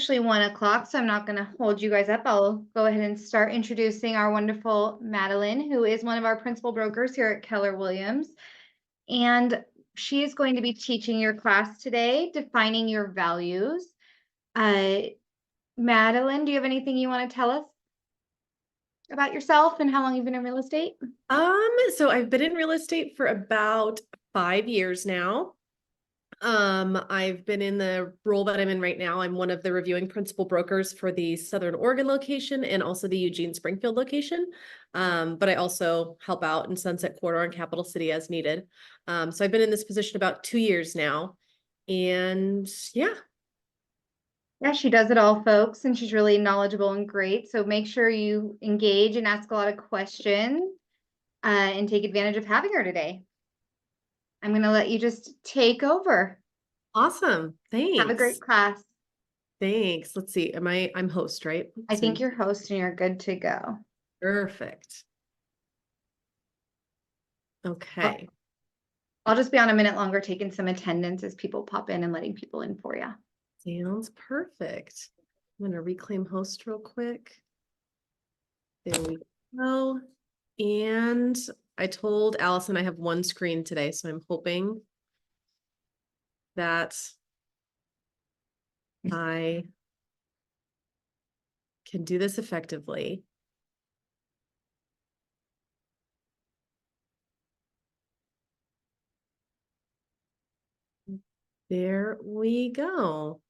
officially 1 o'clock, so I'm not going to hold you guys up. I'll go ahead and start introducing our wonderful Madeline, who is one of our principal brokers here at Keller Williams. And she is going to be teaching your class today, defining your values. Madeline, do you have anything you want to tell us about yourself and how long you've been in real estate? So I've been in real estate for about 5 years now. I've been in the role that I'm in right now. I'm one of the reviewing principal brokers for the Southern Oregon location and also the Eugene Springfield location. But I also help out in Sunset Corridor and Capital City as needed. So I've been in this position about 2 years now. And yeah. Yeah, she does it all, folks, and she's really knowledgeable and great. So make sure you engage and ask a lot of questions and take advantage of having her today. I'm going to let you just take over. Awesome. Thanks. Have a great class. Thanks. Let's see. I'm host, right? I think you're host and you're good to go. Perfect. Okay. I'll just be on a minute longer taking some attendance as people pop in and letting people in for you. Sounds perfect. I'm going to reclaim host real quick. There we go. And I told Allison I have one screen today, so I'm hoping that I can do this effectively. There we go.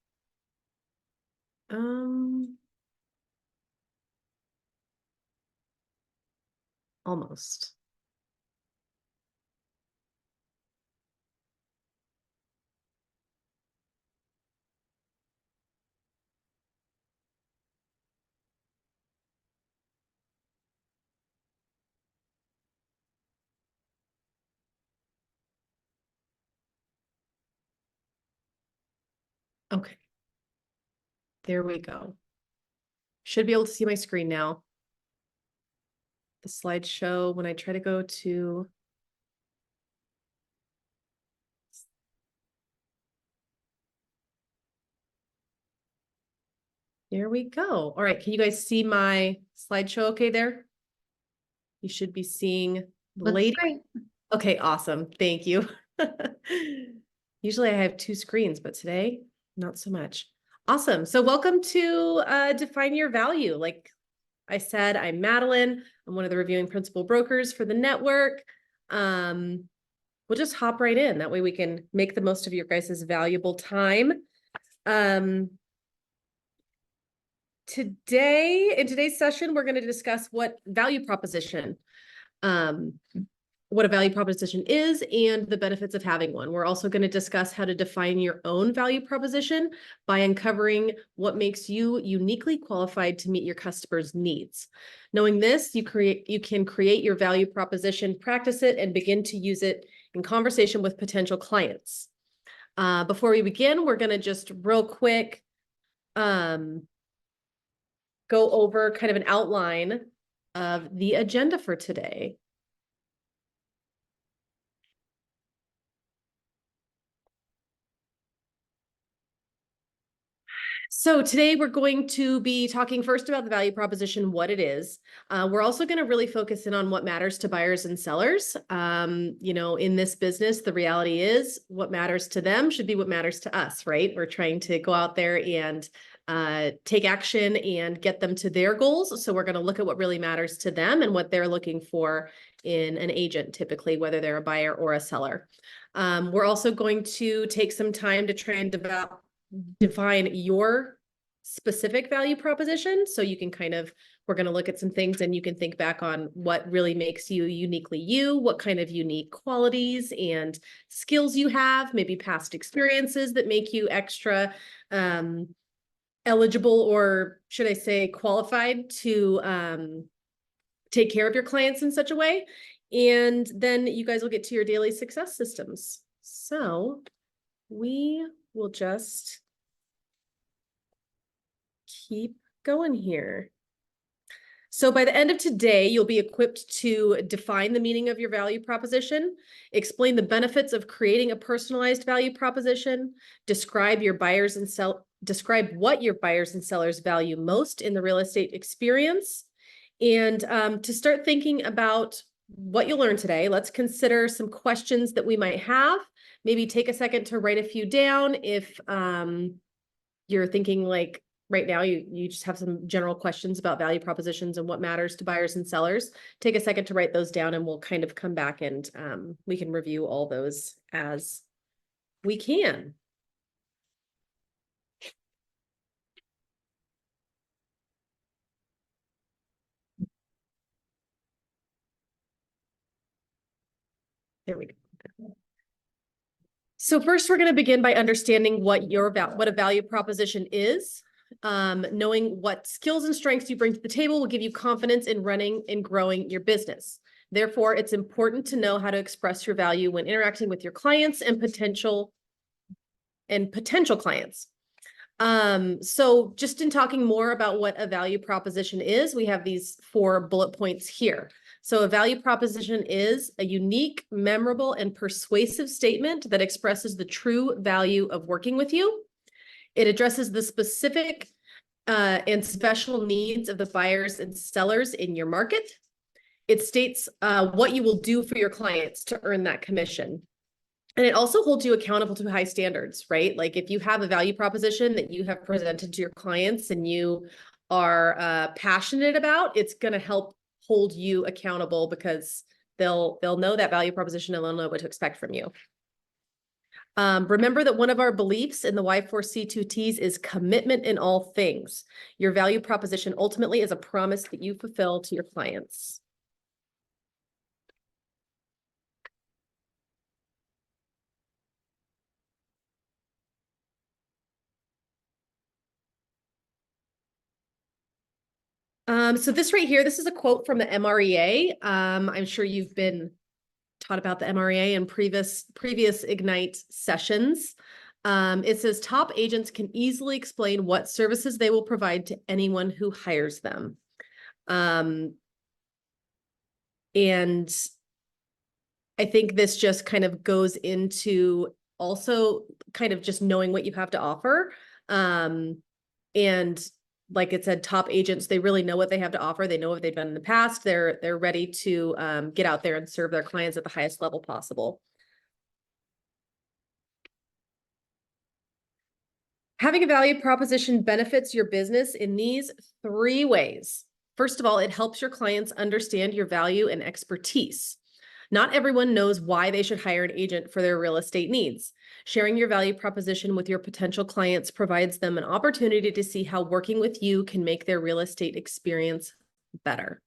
Almost. Okay. There we go. Should be able to see my screen now. The slideshow, when I try to go to there we go. All right. Can you guys see my slideshow okay there? You should be seeing the lady. Great. Okay, awesome. Thank you. Usually I have two screens, but today, not so much. Awesome. So welcome to Define Your Value. Like I said, I'm Madeline. I'm one of the reviewing principal brokers for the network. We'll just hop right in. That way we can make the most of your guys' valuable time. Today, in today's session, we're going to discuss what value proposition, what a value proposition is and the benefits of having one. We're also going to discuss how to define your own value proposition by uncovering what makes you uniquely qualified to meet your customers' needs. Knowing this, you can create your value proposition, practice it, and begin to use it in conversation with potential clients. Before we begin, we're going to just real quick go over kind of an outline of the agenda for today. So today we're going to be talking first about the value proposition, what it is. We're also going to really focus in on what matters to buyers and sellers. In this business, the reality is what matters to them should be what matters to us, right? We're trying to go out there and take action and get them to their goals. So we're going to look at what really matters to them and what they're looking for in an agent, typically, whether they're a buyer or a seller. We're also going to take some time to try and define your specific value proposition. So you can we're going to look at some things and you can think back on what really makes you uniquely you, what kind of unique qualities and skills you have, maybe past experiences that make you extra eligible, or should I say qualified to take care of your clients in such a way. And then you guys will get to your daily success systems. So we will just keep going here. So by the end of today, you'll be equipped to define the meaning of your value proposition, explain the benefits of creating a personalized value proposition, describe your buyers and describe what your buyers and sellers value most in the real estate experience. And to start thinking about what you'll learn today, let's consider some questions that we might have. Maybe take a second to write a few down. If you're thinking like right now, you just have some general questions about value propositions and what matters to buyers and sellers, take a second to write those down, and we'll kind of come back and we can review all those as we can. There we go. So first, we're going to begin by understanding what a value proposition is. Knowing what skills and strengths you bring to the table will give you confidence in running and growing your business. Therefore, it's important to know how to express your value when interacting with your clients and potential clients. So just in talking more about what a value proposition is, we have these 4 bullet points here. So a value proposition is a unique, memorable, and persuasive statement that expresses the true value of working with you. It addresses the specific and special needs of the buyers and sellers in your market. It states what you will do for your clients to earn that commission. And it also holds you accountable to high standards, right? Like if you have a value proposition that you have presented to your clients and you are passionate about, it's going to help hold you accountable because they'll know that value proposition and they'll know what to expect from you. Remember that one of our beliefs in the Y4C2Ts is commitment in all things. Your value proposition ultimately is a promise that you fulfill to your clients. So this right here, this is a quote from the MREA. I'm sure you've been taught about the MREA in previous Ignite sessions. It says top agents can easily explain what services they will provide to anyone who hires them. And I think this just kind of goes into also kind of just knowing what you have to offer. And like it said, top agents, they really know what they have to offer. They know what they've done in the past. They're ready to get out there and serve their clients at the highest level possible. Having a value proposition benefits your business in these 3 ways. First of all, it helps your clients understand your value and expertise. Not everyone knows why they should hire an agent for their real estate needs. Sharing your value proposition with your potential clients provides them an opportunity to see how working with you can make their real estate experience better.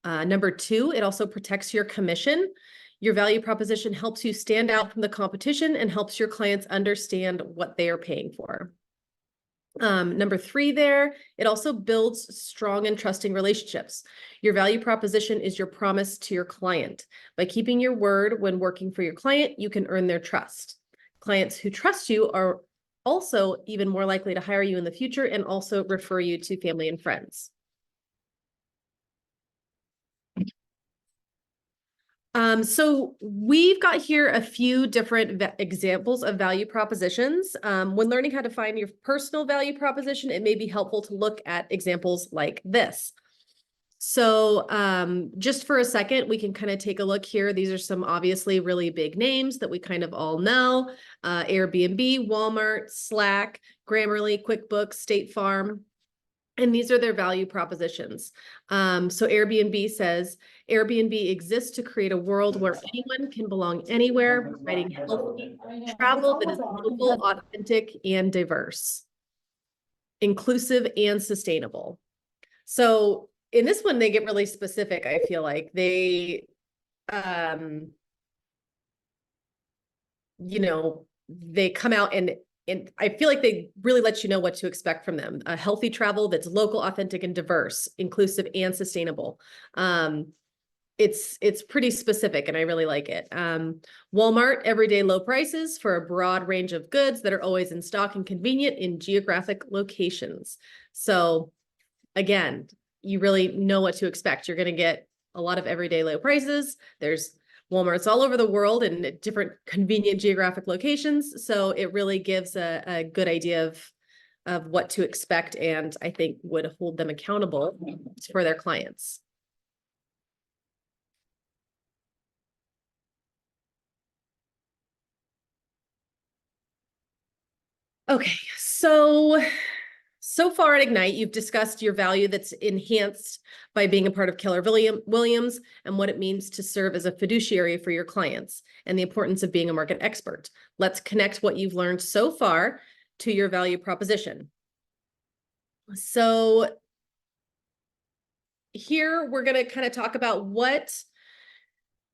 Number 2, it also protects your commission. Your value proposition helps you stand out from the competition and helps your clients understand what they are paying for. Number 3 there, it also builds strong and trusting relationships. Your value proposition is your promise to your client. By keeping your word when working for your client, you can earn their trust. Clients who trust you are also even more likely to hire you in the future and also refer you to family and friends. So we've got here a few different examples of value propositions. When learning how to find your personal value proposition, it may be helpful to look at examples like this. So just for a second, we can kind of take a look here. These are some obviously really big names that we kind of all know. Airbnb, Walmart, Slack, Grammarly, QuickBooks, State Farm. And these are their value propositions. So Airbnb says, Airbnb exists to create a world where anyone can belong anywhere, providing healthy travel that is local, authentic, and diverse, inclusive, and sustainable. So in this one, they get really specific, I feel like. They, they come out and I feel like they really let you know what to expect from them. A healthy travel that's local, authentic, and diverse, inclusive, and sustainable. It's pretty specific, and I really like it. Walmart, everyday low prices for a broad range of goods that are always in stock and convenient in geographic locations. So again, you really know what to expect. You're going to get a lot of everyday low prices. There's Walmarts all over the world in different convenient geographic locations. So it really gives a good idea of of what to expect, and I think would hold them accountable for their clients. Okay, so far at Ignite, you've discussed your value that's enhanced by being a part of Keller Williams and what it means to serve as a fiduciary for your clients and the importance of being a market expert. Let's connect what you've learned so far to your value proposition. So here we're going to kind of talk about what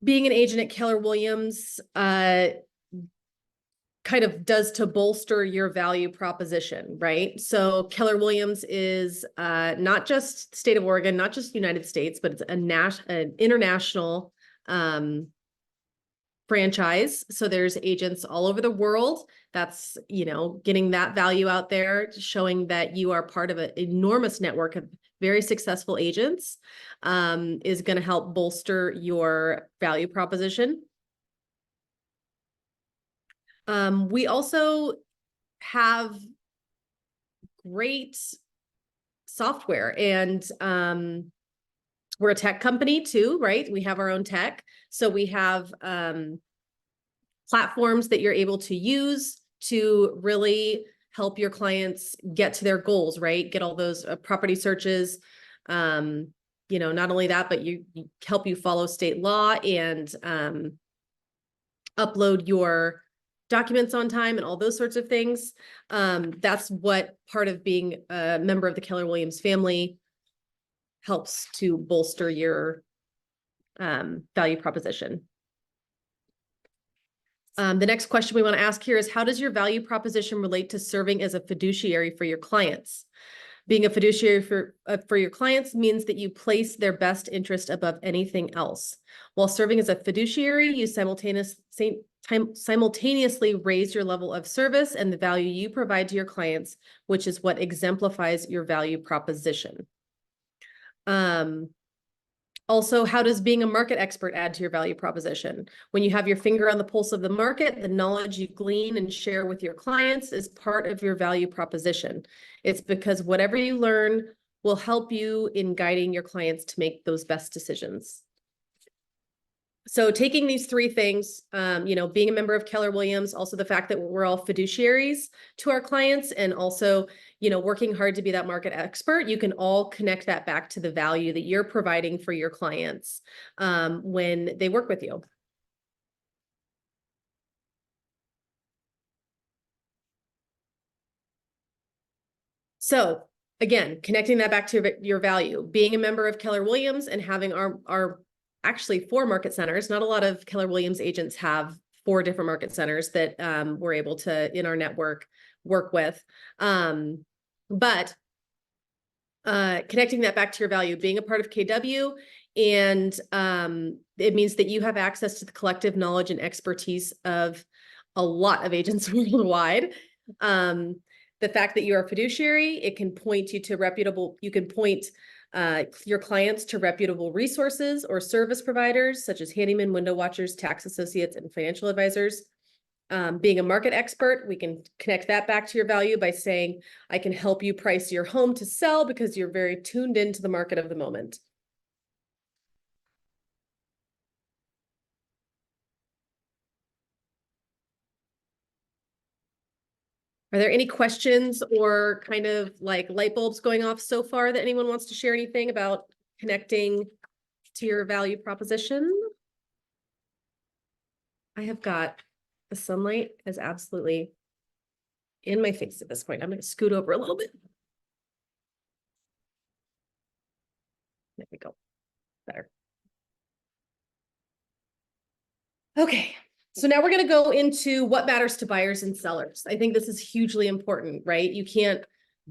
being an agent at Keller Williams kind of does to bolster your value proposition, right? So Keller Williams is not just state of Oregon, not just United States, but it's an international franchise. So there's agents all over the world. That's, getting that value out there, showing that you are part of an enormous network of very successful agents, is going to help bolster your value proposition. We also have great software, and we're a tech company too, right? We have our own tech. So we have platforms that you're able to use to really help your clients get to their goals, right? Get all those property searches. Not only that, but you help you follow state law and upload your documents on time and all those sorts of things. That's what part of being a member of the Keller Williams family helps to bolster your value proposition. The next question we want to ask here is, how does your value proposition relate to serving as a fiduciary for your clients? Being a fiduciary for your clients means that you place their best interest above anything else. While serving as a fiduciary, you simultaneously raise your level of service and the value you provide to your clients, which is what exemplifies your value proposition. Also, how does being a market expert add to your value proposition? When you have your finger on the pulse of the market, the knowledge you glean and share with your clients is part of your value proposition. It's because whatever you learn will help you in guiding your clients to make those best decisions. So taking these three things, being a member of Keller Williams, also the fact that we're all fiduciaries to our clients, and also, working hard to be that market expert, you can all connect that back to the value that you're providing for your clients when they work with you. So again, connecting that back to your value, being a member of Keller Williams and having our actually 4 market centers. Not a lot of Keller Williams agents have 4 different market centers that we're able to, in our network, work with. But connecting that back to your value, being a part of KW, and it means that you have access to the collective knowledge and expertise of a lot of agents worldwide. The fact that you're a fiduciary, it can point you to your clients to reputable resources or service providers such as handyman, window watchers, tax associates, and financial advisors. Being a market expert, we can connect that back to your value by saying, I can help you price your home to sell because you're very tuned into the market of the moment. Are there any questions or kind of like light bulbs going off so far that anyone wants to share anything about connecting to your value proposition? I have got the sunlight is absolutely in my face at this point. I'm going to scoot over a little bit. There we go. Better. Okay. So now we're going to go into what matters to buyers and sellers. I think this is hugely important, right? You can't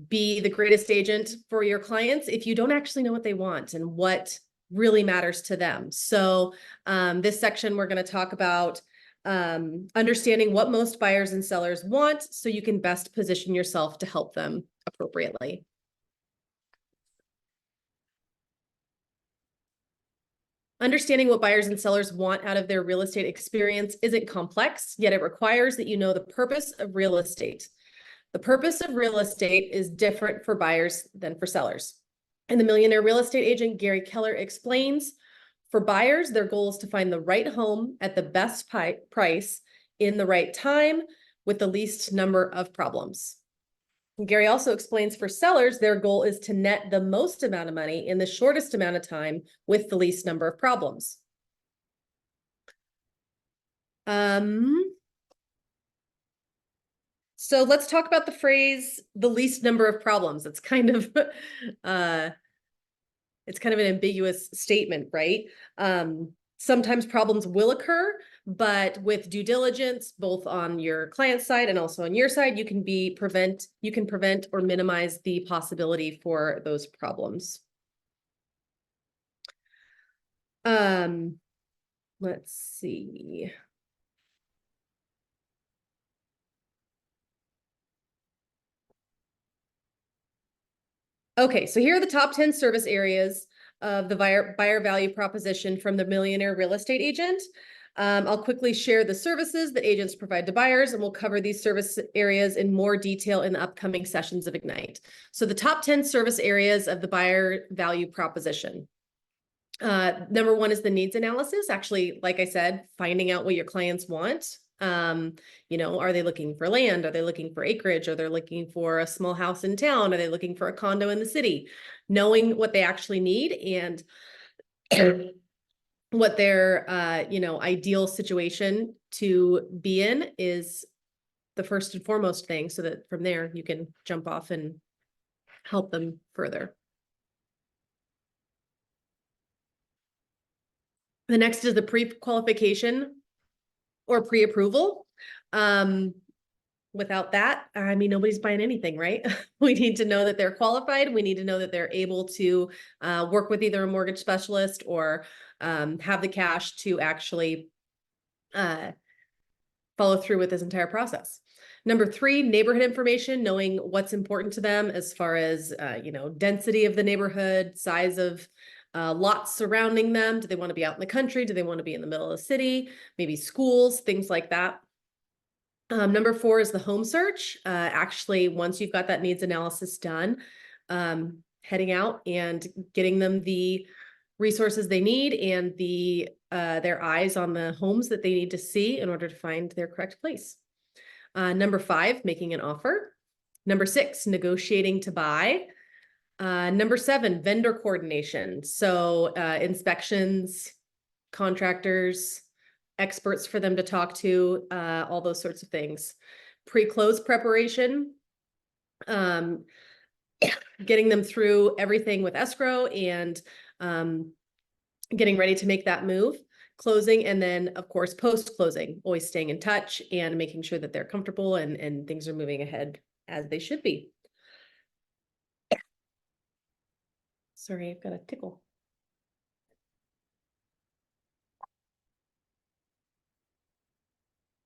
be the greatest agent for your clients if you don't actually know what they want and what really matters to them. So this section, we're going to talk about understanding what most buyers and sellers want so you can best position yourself to help them appropriately. Understanding what buyers and sellers want out of their real estate experience isn't complex, yet it requires that you know the purpose of real estate. The purpose of real estate is different for buyers than for sellers. And the Millionaire Real Estate Agent, Gary Keller, explains, for buyers, their goal is to find the right home at the best price in the right time with the least number of problems. And Gary also explains, for sellers, their goal is to net the most amount of money in the shortest amount of time with the least number of problems. So let's talk about the phrase, the least number of problems. It's kind of an ambiguous statement, right? Sometimes problems will occur, but with due diligence, both on your client side and also on your side, you can prevent or minimize the possibility for those problems. Let's see. Okay, so here are the top 10 service areas of the buyer value proposition from the Millionaire Real Estate Agent. I'll quickly share the services that agents provide to buyers, and we'll cover these service areas in more detail in the upcoming sessions of Ignite. So the top 10 service areas of the buyer value proposition. Number one is the needs analysis. Actually, like I said, finding out what your clients want. Are they looking for land? Are they looking for acreage? Are they looking for a small house in town? Are they looking for a condo in the city? Knowing what they actually need and what their ideal situation to be in is the first and foremost thing, so that from there you can jump off and help them further. The next is the pre-qualification or pre-approval. Without that, nobody's buying anything, right? We need to know that they're qualified. We need to know that they're able to work with either a mortgage specialist or have the cash to actually follow through with this entire process. Number three, neighborhood information, knowing what's important to them as far as, density of the neighborhood, size of lots surrounding them. Do they want to be out in the country? Do they want to be in the middle of the city? Maybe schools, things like that. Number four is the home search. Actually, once you've got that needs analysis done, heading out and getting them the resources they need and their eyes on the homes that they need to see in order to find their correct place. Number five, making an offer. Number six, negotiating to buy. Number seven, vendor coordination. So inspections, contractors, experts for them to talk to, all those sorts of things. Pre-close preparation, getting them through everything with escrow and getting ready to make that move. Closing, and then of course post-closing, always staying in touch and making sure that they're comfortable and things are moving ahead as they should be. Sorry, I've got a tickle.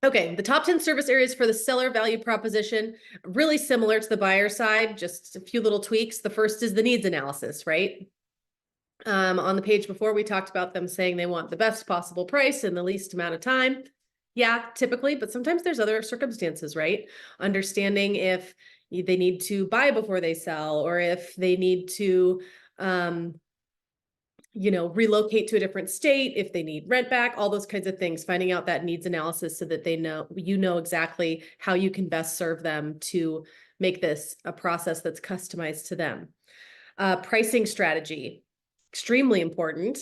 Okay, the top 10 service areas for the seller value proposition, really similar to the buyer side, just a few little tweaks. The first is the needs analysis, right? On the page before, we talked about them saying they want the best possible price in the least amount of time. Yeah, typically, but sometimes there's other circumstances, right? Understanding if they need to buy before they sell, or if they need to relocate to a different state, if they need rent back, all those kinds of things, finding out that needs analysis so that you know exactly how you can best serve them to make this a process that's customized to them. Pricing strategy, extremely important.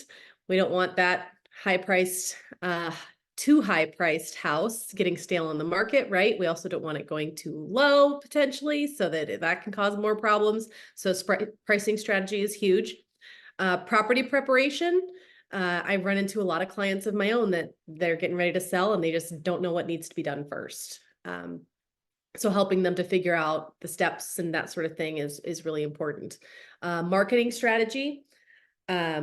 We don't want that too high priced house getting stale on the market, right? We also don't want it going too low potentially, so that can cause more problems. So pricing strategy is huge. Property preparation. I run into a lot of clients of my own that they're getting ready to sell and they just don't know what needs to be done first. So helping them to figure out the steps and that sort of thing is really important. Marketing strategy. Are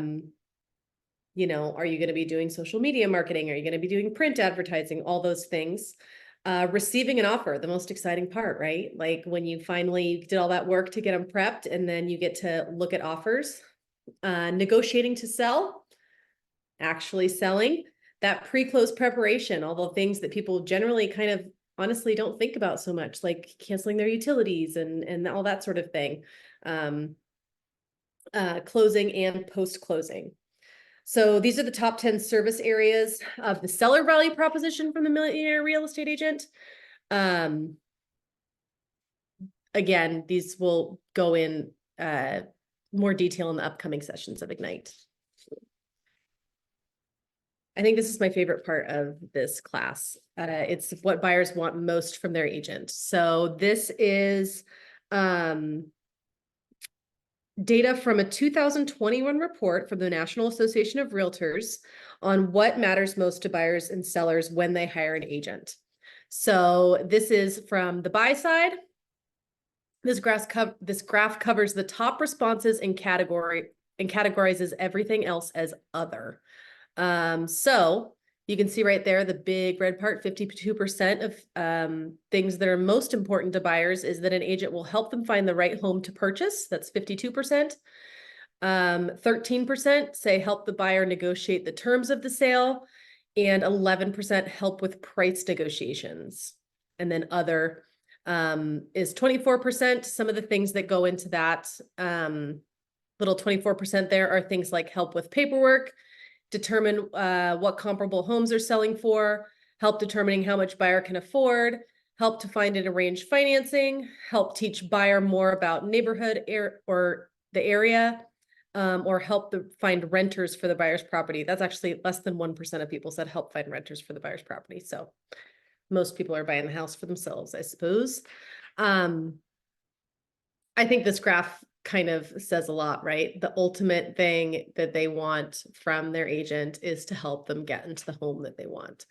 you going to be doing social media marketing? Are you going to be doing print advertising? All those things. Receiving an offer, the most exciting part, right? Like when you finally did all that work to get them prepped and then you get to look at offers. Negotiating to sell, actually selling, that pre-close preparation, all the things that people generally kind of honestly don't think about so much, like canceling their utilities and all that sort of thing. Closing and post-closing. So these are the top 10 service areas of the seller value proposition from the Millionaire Real Estate Agent. Again, these will go in more detail in the upcoming sessions of Ignite. I think this is my favorite part of this class. It's what buyers want most from their agent. So this is data from a 2021 report from the National Association of Realtors on what matters most to buyers and sellers when they hire an agent. So this is from the buy side. This graph covers the top responses and categorizes everything else as other. So you can see right there, the big red part, 52% of things that are most important to buyers is that an agent will help them find the right home to purchase. That's 52%. 13% say help the buyer negotiate the terms of the sale, and 11% help with price negotiations. And then other is 24%. Some of the things that go into that little 24% there are things like help with paperwork, determine what comparable homes are selling for, help determining how much buyer can afford, help to find and arrange financing, help teach buyer more about neighborhood or the area, or help find renters for the buyer's property. That's actually less than 1% of people said help find renters for the buyer's property. So most people are buying the house for themselves, I suppose. I think this graph kind of says a lot, right? The ultimate thing that they want from their agent is to help them get into the home that they want.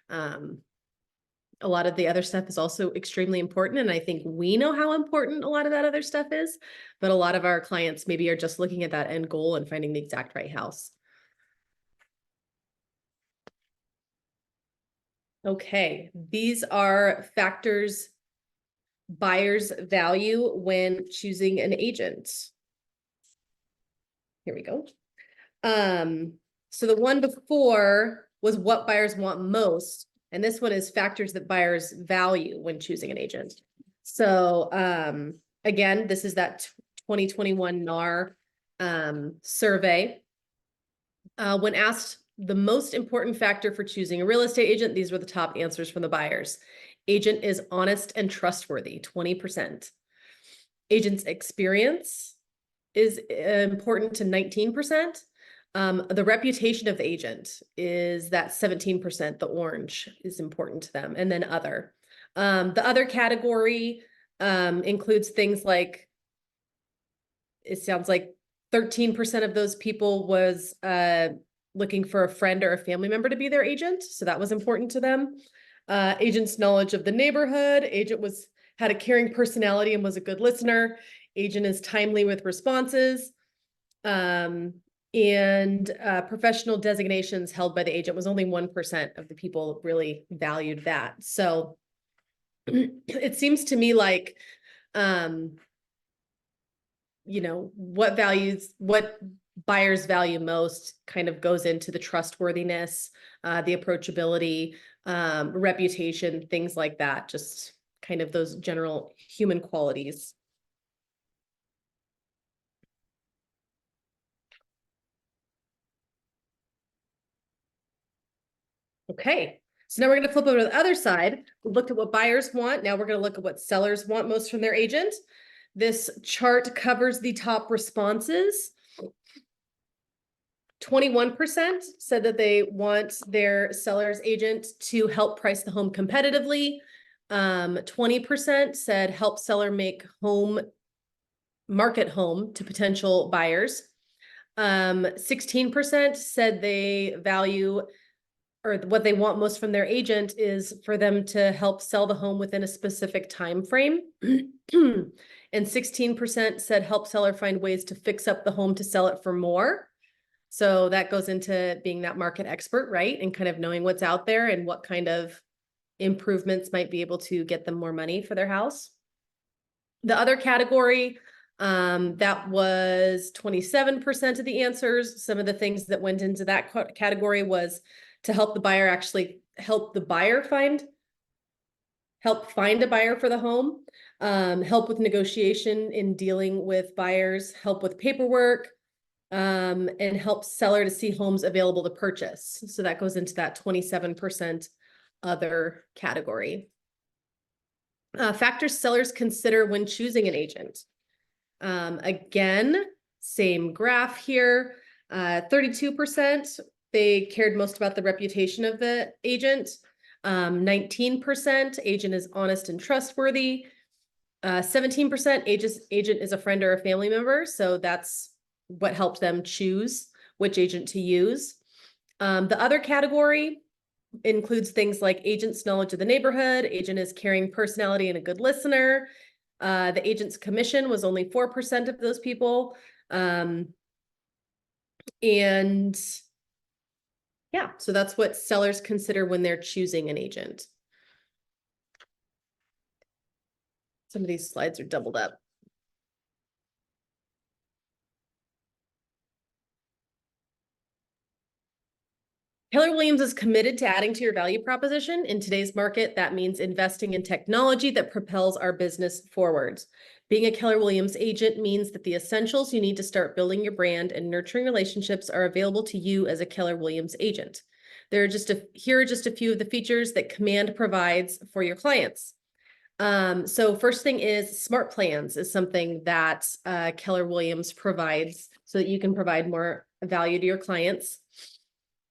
A lot of the other stuff is also extremely important. And I think we know how important a lot of that other stuff is, but a lot of our clients maybe are just looking at that end goal and finding the exact right house. Okay, these are factors buyers value when choosing an agent. Here we go. So the one before was what buyers want most, and this one is factors that buyers value when choosing an agent. So again, this is that 2021 NAR survey. When asked the most important factor for choosing a real estate agent, these were the top answers from the buyers. Agent is honest and trustworthy, 20%. Agent's experience is important to 19%. The reputation of the agent is that 17%, the orange is important to them, and then other. The other category includes things like, it sounds like 13% of those people was looking for a friend or a family member to be their agent. So that was important to them. Agent's knowledge of the neighborhood. Agent had a caring personality and was a good listener. Agent is timely with responses. And professional designations held by the agent was only 1% of the people really valued that. So it seems to me like, you know, what buyers value most kind of goes into the trustworthiness, the approachability, reputation, things like that, just kind of those general human qualities. Okay, so now we're going to flip over to the other side. We looked at what buyers want. Now we're going to look at what sellers want most from their agent. This chart covers the top responses. 21% said that they want their seller's agent to help price the home competitively. 20% said help seller make market home to potential buyers. 16% said they value, or what they want most from their agent is for them to help sell the home within a specific time frame. And 16% said help seller find ways to fix up the home to sell it for more. So that goes into being that market expert, right? And kind of knowing what's out there and what kind of improvements might be able to get them more money for their house. The other category, that was 27% of the answers. Some of the things that went into that category was to help the buyer find help find a buyer for the home, help with negotiation in dealing with buyers, help with paperwork, and help seller to see homes available to purchase. So that goes into that 27% other category. Factors sellers consider when choosing an agent. Again, same graph here, 32%, they cared most about the reputation of the agent. 19% agent is honest and trustworthy. 17% agent is a friend or a family member. So that's what helped them choose which agent to use. The other category includes things like agent's knowledge of the neighborhood, agent is caring personality and a good listener. The agent's commission was only 4% of those people. And yeah, so that's what sellers consider when they're choosing an agent. Some of these slides are doubled up. Keller Williams is committed to adding to your value proposition. In today's market, that means investing in technology that propels our business forward. Being a Keller Williams agent means that the essentials you need to start building your brand and nurturing relationships are available to you as a Keller Williams agent. Here are just a few of the features that Command provides for your clients. So first thing is Smart Plans is something that Keller Williams provides so that you can provide more value to your clients.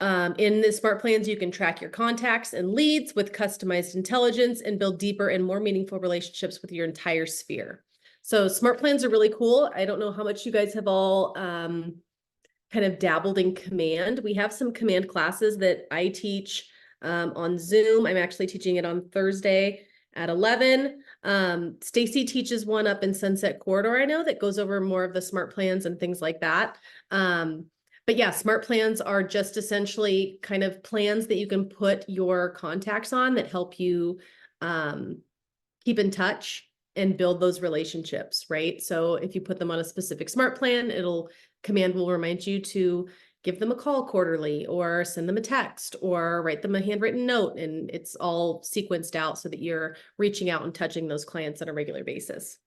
In the Smart Plans, you can track your contacts and leads with customized intelligence and build deeper and more meaningful relationships with your entire sphere. So Smart Plans are really cool. I don't know how much you guys have all kind of dabbled in Command. We have some Command classes that I teach on Zoom. I'm actually teaching it on Thursday at 11. Stacy teaches one up in Sunset Corridor, I know, that goes over more of the Smart Plans and things like that. But yeah, Smart Plans are just essentially kind of plans that you can put your contacts on that help you keep in touch and build those relationships, right? So if you put them on a specific Smart Plan, Command will remind you to give them a call quarterly or send them a text or write them a handwritten note, and it's all sequenced out so that you're reaching out and touching those clients on a regular basis.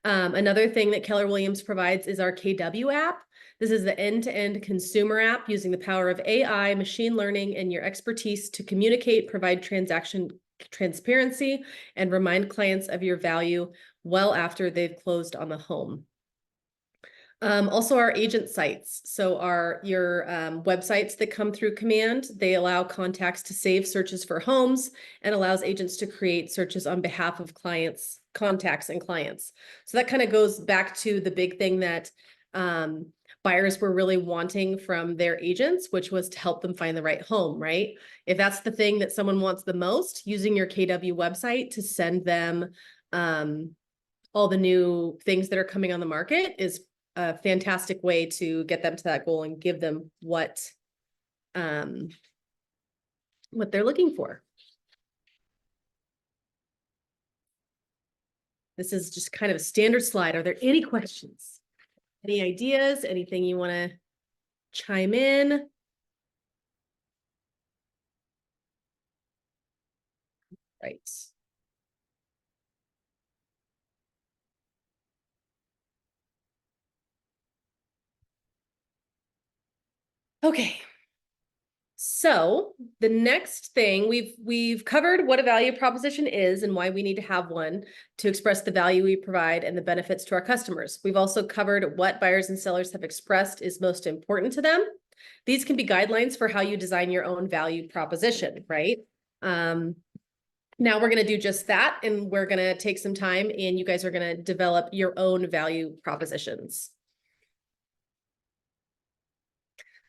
Another thing that Keller Williams provides is our KW app. This is the end-to-end consumer app using the power of AI, machine learning, and your expertise to communicate, provide transaction transparency, and remind clients of your value well after they've closed on the home. Also our agent sites. So your websites that come through Command, they allow contacts to save searches for homes and allows agents to create searches on behalf of contacts and clients. So that kind of goes back to the big thing that buyers were really wanting from their agents, which was to help them find the right home, right? If that's the thing that someone wants the most, using your KW website to send them all the new things that are coming on the market is a fantastic way to get them to that goal and give them what they're looking for. This is just kind of a standard slide. Are there any questions? Any ideas? Anything you want to chime in? Right. Okay. So the next thing we've covered what a value proposition is and why we need to have one to express the value we provide and the benefits to our customers. We've also covered what buyers and sellers have expressed is most important to them. These can be guidelines for how you design your own value proposition, right? Now we're going to do just that, and we're going to take some time and you guys are going to develop your own value propositions.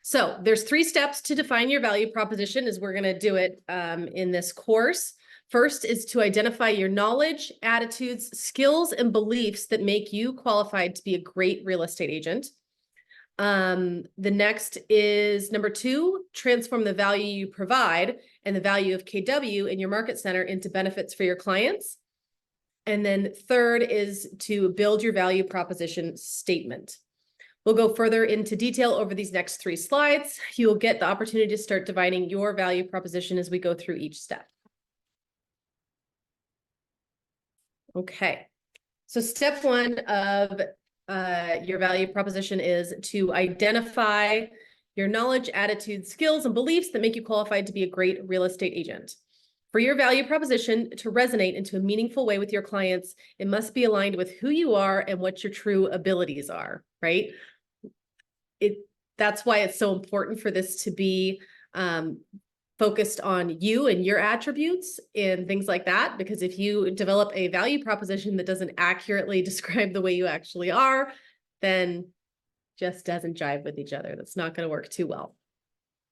So there's 3 steps to define your value proposition as we're going to do it in this course. First is to identify your knowledge, attitudes, skills, and beliefs that make you qualified to be a great real estate agent. The next is number 2, transform the value you provide and the value of KW in your market center into benefits for your clients. And then third is to build your value proposition statement. We'll go further into detail over these next 3 slides. You'll get the opportunity to start defining your value proposition as we go through each step. Okay. So step one of your value proposition is to identify your knowledge, attitudes, skills, and beliefs that make you qualified to be a great real estate agent. For your value proposition to resonate into a meaningful way with your clients, it must be aligned with who you are and what your true abilities are, right? That's why it's so important for this to be focused on you and your attributes and things like that. Because if you develop a value proposition that doesn't accurately describe the way you actually are, then just doesn't jive with each other. That's not going to work too well.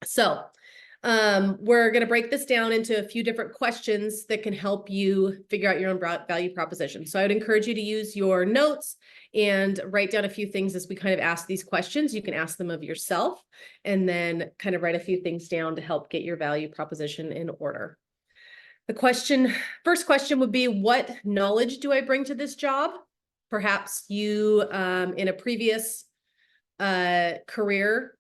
So we're going to break this down into a few different questions that can help you figure out your own value proposition. So I would encourage you to use your notes and write down a few things as we kind of ask these questions. You can ask them of yourself and then kind of write a few things down to help get your value proposition in order. First question would be, what knowledge do I bring to this job? Perhaps you in a previous career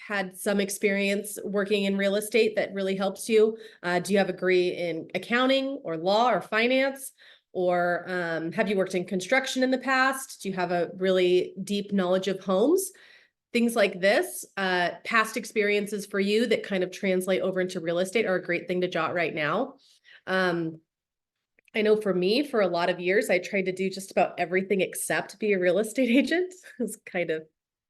had some experience working in real estate that really helps you. Do you have a degree in accounting or law or finance? Or have you worked in construction in the past? Do you have a really deep knowledge of homes? Things like this, past experiences for you that kind of translate over into real estate are a great thing to jot right now. I know for me, for a lot of years, I tried to do just about everything except be a real estate agent. It's kind of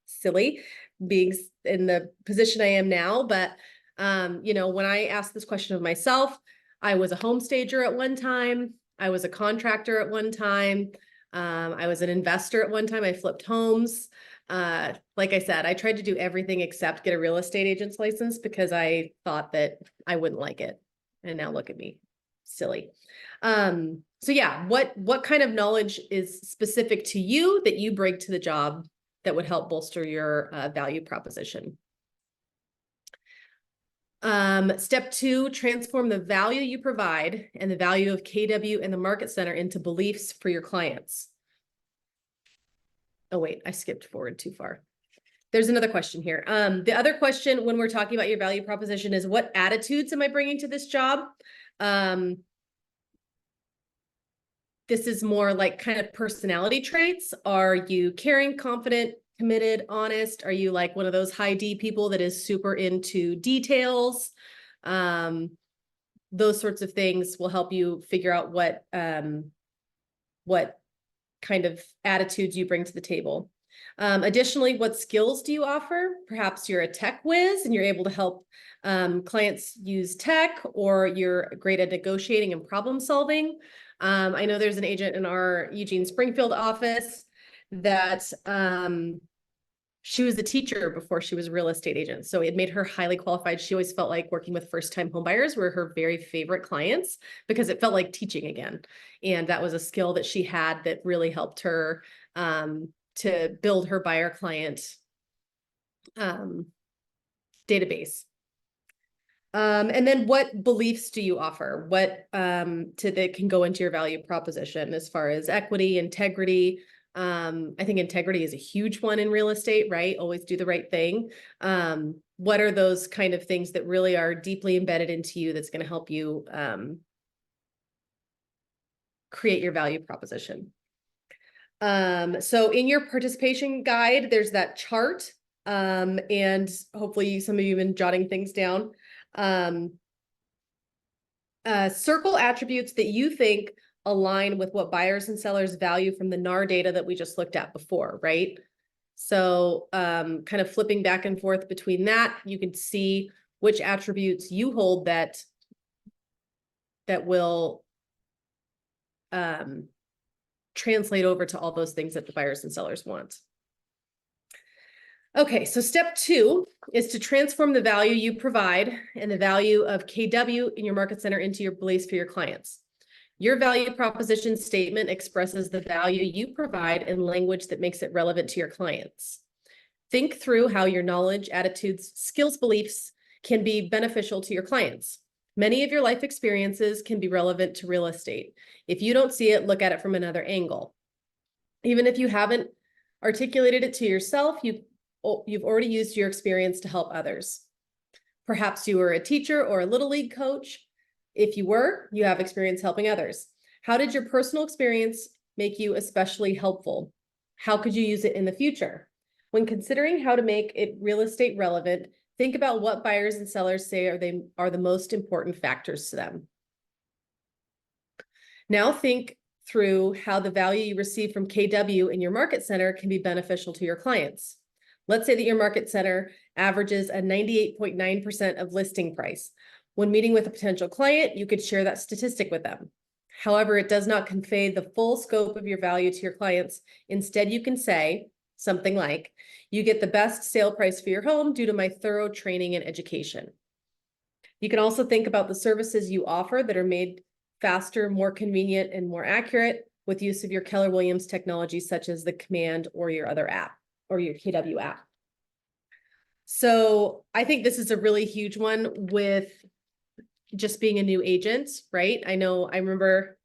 silly being in the position I am now. But, when I asked this question of myself, I was a home stager at one time. I was a contractor at one time. I was an investor at one time. I flipped homes. Like I said, I tried to do everything except get a real estate agent's license because I thought that I wouldn't like it. And now look at me, silly. So yeah, what kind of knowledge is specific to you that you bring to the job that would help bolster your value proposition? Step 2, transform the value you provide and the value of KW and the Market Center into beliefs for your clients. Oh, wait, I skipped forward too far. There's another question here. The other question when we're talking about your value proposition is, what attitudes am I bringing to this job? This is more like kind of personality traits. Are you caring, confident, committed, honest? Are you like one of those high D people that is super into details? Those sorts of things will help you figure out what kind of attitudes you bring to the table. Additionally, what skills do you offer? Perhaps you're a tech whiz and you're able to help clients use tech, or you're great at negotiating and problem solving. I know there's an agent in our Eugene Springfield office that she was a teacher before she was a real estate agent. So it made her highly qualified. She always felt like working with first-time homebuyers were her very favorite clients because it felt like teaching again. And that was a skill that she had that really helped her to build her buyer client database. And then what beliefs do you offer? What that can go into your value proposition as far as equity, integrity? I think integrity is a huge one in real estate, right? Always do the right thing. What are those kind of things that really are deeply embedded into you that's going to help you create your value proposition? So in your participation guide, there's that chart. And hopefully some of you have been jotting things down. Circle attributes that you think align with what buyers and sellers value from the NAR data that we just looked at before, right? So kind of flipping back and forth between that, you can see which attributes you hold that will translate over to all those things that the buyers and sellers want. Okay, so step 2 is to transform the value you provide and the value of KW in your Market Center into your beliefs for your clients. Your value proposition statement expresses the value you provide in language that makes it relevant to your clients. Think through how your knowledge, attitudes, skills, beliefs can be beneficial to your clients. Many of your life experiences can be relevant to real estate. If you don't see it, look at it from another angle. Even if you haven't articulated it to yourself, you've already used your experience to help others. Perhaps you were a teacher or a little league coach. If you were, you have experience helping others. How did your personal experience make you especially helpful? How could you use it in the future? When considering how to make it real estate relevant, think about what buyers and sellers say are the most important factors to them. Now think through how the value you receive from KW in your market center can be beneficial to your clients. Let's say that your market center averages a 98.9% of listing price. When meeting with a potential client, you could share that statistic with them. However, it does not convey the full scope of your value to your clients. Instead, you can say something like, you get the best sale price for your home due to my thorough training and education. You can also think about the services you offer that are made faster, more convenient, and more accurate with use of your Keller Williams technology, such as the Command or your other app or your KW app. So I think this is a really huge one with just being a new agent, right? I remember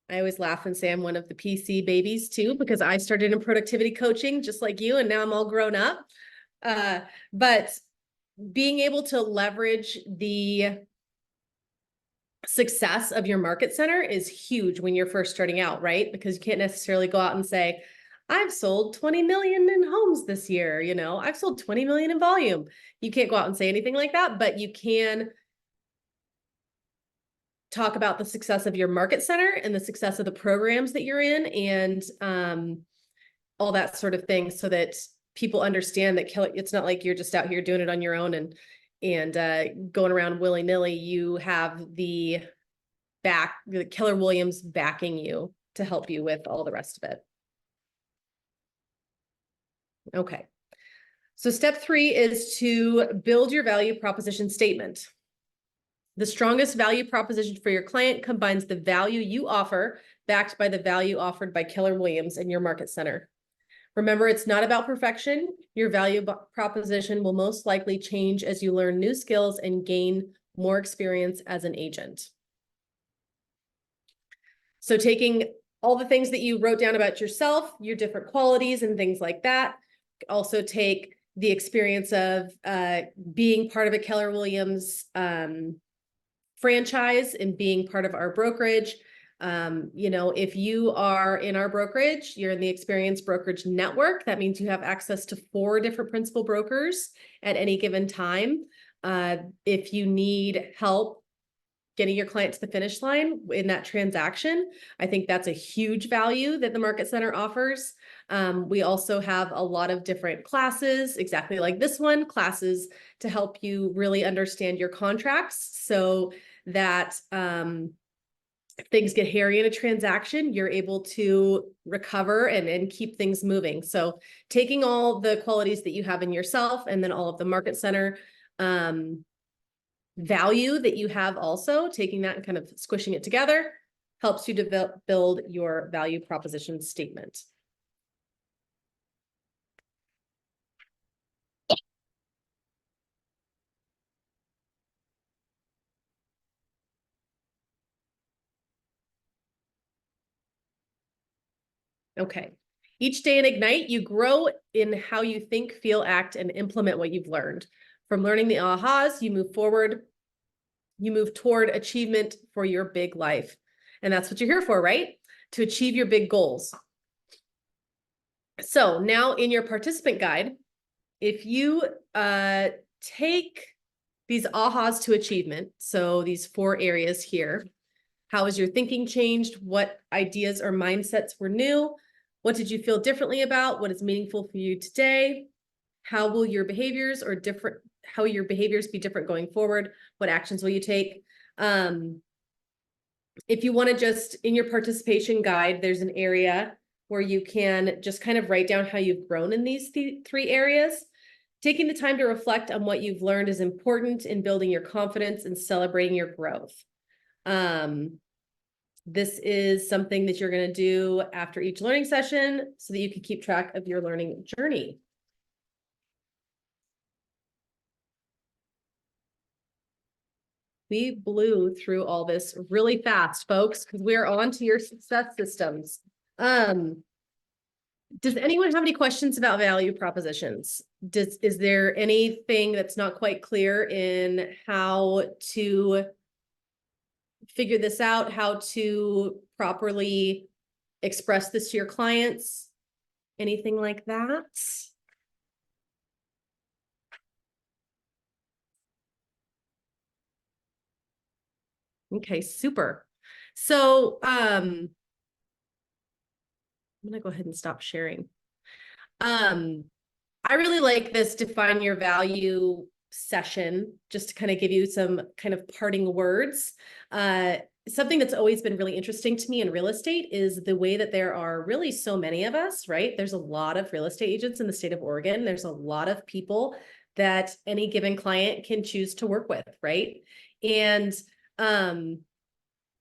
I always laugh and say I'm one of the PC babies too, because I started in productivity coaching just like you, and now I'm all grown up. But being able to leverage the success of your market center is huge when you're first starting out, right? Because you can't necessarily go out and say, I've sold 20 million in homes this year, I've sold 20 million in volume. You can't go out and say anything like that, but you can talk about the success of your market center and the success of the programs that you're in, and all that sort of thing, so that people understand that it's not like you're just out here doing it on your own and going around willy-nilly. You have the Keller Williams backing you to help you with all the rest of it. Okay. So step 3 is to build your value proposition statement. The strongest value proposition for your client combines the value you offer backed by the value offered by Keller Williams in your market center. Remember, it's not about perfection. Your value proposition will most likely change as you learn new skills and gain more experience as an agent. So taking all the things that you wrote down about yourself, your different qualities and things like that, also take the experience of being part of a Keller Williams franchise and being part of our brokerage. If you are in our brokerage, you're in the Experience Brokerage Network. That means you have access to 4 different principal brokers at any given time. If you need help getting your client to the finish line in that transaction, I think that's a huge value that the Market Center offers. We also have a lot of different classes, exactly like this one, classes to help you really understand your contracts, so that if things get hairy in a transaction, you're able to recover and keep things moving. So taking all the qualities that you have in yourself and then all of the Market Center value that you have, also taking that and kind of squishing it together, helps you to build your value proposition statement. Okay. Each day in Ignite, you grow in how you think, feel, act, and implement what you've learned. From learning the ahas, you move forward. You move toward achievement for your big life. And that's what you're here for, right? To achieve your big goals. So now in your participant guide, if you take these ahas to achievement, so these 4 areas here, how has your thinking changed? What ideas or mindsets were new? What did you feel differently about? What is meaningful for you today? How will your behaviors be different going forward? What actions will you take? If you want to just, in your participation guide, there's an area where you can just kind of write down how you've grown in these 3 areas. Taking the time to reflect on what you've learned is important in building your confidence and celebrating your growth. This is something that you're going to do after each learning session so that you can keep track of your learning journey. We blew through all this really fast, folks, because we're on to your success systems. Does anyone have any questions about value propositions? Is there anything that's not quite clear in how to figured this out, how to properly express this to your clients? Anything like that? Okay, super. So, I'm gonna go ahead and stop sharing. I really like this define your value session, just to kind of give you some kind of parting words. Something that's always been really interesting to me in real estate is the way that there are really so many of us, right? There's a lot of real estate agents in the state of Oregon. There's a lot of people that any given client can choose to work with, right? And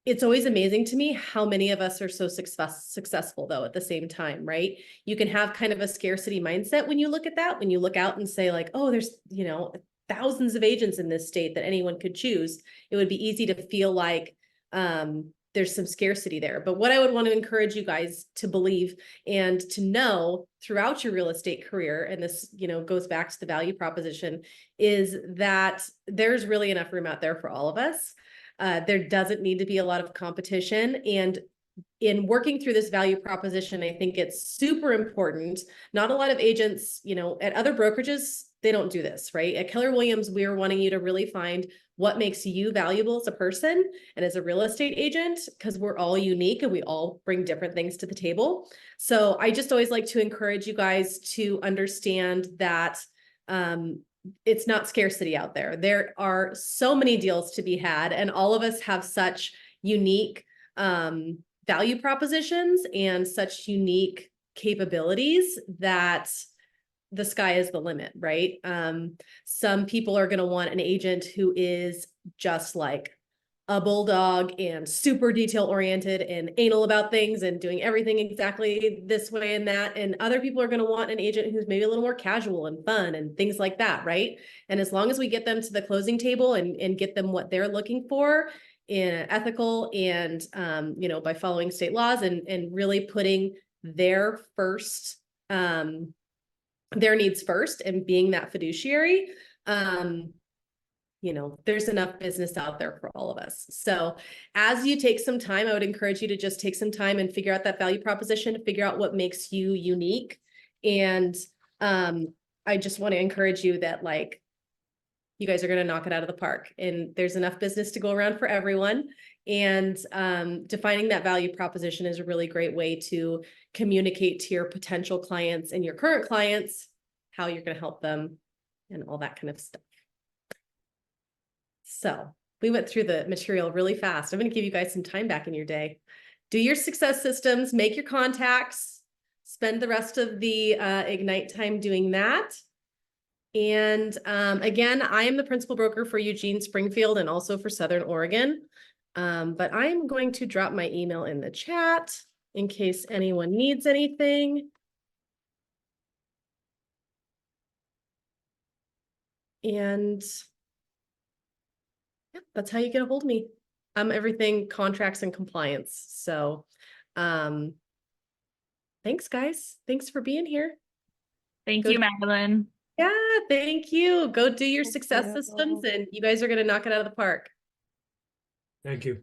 it's always amazing to me how many of us are so successful though at the same time, right? You can have kind of a scarcity mindset when you look at that, when you look out and say like, oh, there's, you know, thousands of agents in this state that anyone could choose. It would be easy to feel like there's some scarcity there. But what I would want to encourage you guys to believe and to know throughout your real estate career, and this, you know, goes back to the value proposition, is that there's really enough room out there for all of us. There doesn't need to be a lot of competition. And in working through this value proposition, I think it's super important. Not a lot of agents, you know, at other brokerages, they don't do this, right? At Keller Williams, we're wanting you to really find what makes you valuable as a person and as a real estate agent, because we're all unique and we all bring different things to the table. So I just always like to encourage you guys to understand that it's not scarcity out there. There are so many deals to be had, and all of us have such unique value propositions and such unique capabilities that the sky is the limit, right? Some people are going to want an agent who is just like a bulldog and super detail oriented and anal about things and doing everything exactly this way and that. And other people are going to want an agent who's maybe a little more casual and fun and things like that, right? And as long as we get them to the closing table and get them what they're looking for in ethical and, you know, by following state laws and really putting their first, their needs first and being that fiduciary, you know, there's enough business out there for all of us. So as you take some time, I would encourage you to just take some time and figure out that value proposition, figure out what makes you unique. And I just want to encourage you that like, you guys are going to knock it out of the park, and there's enough business to go around for everyone. And defining that value proposition is a really great way to communicate to your potential clients and your current clients how you're going to help them and all that kind of stuff. So we went through the material really fast. I'm going to give you guys some time back in your day. Do your success systems, make your contacts, spend the rest of the Ignite time doing that. And again, I am the principal broker for Eugene, Springfield, and also for Southern Oregon. But I'm going to drop my email in the chat in case anyone needs anything. And yeah, that's how you get a hold of me. I'm everything contracts and compliance. So thanks, guys. Thanks for being here. Thank you, Madeline. Yeah, thank you. Go do your success systems, and you guys are going to knock it out of the park. Thank you.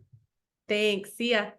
Thanks. See ya.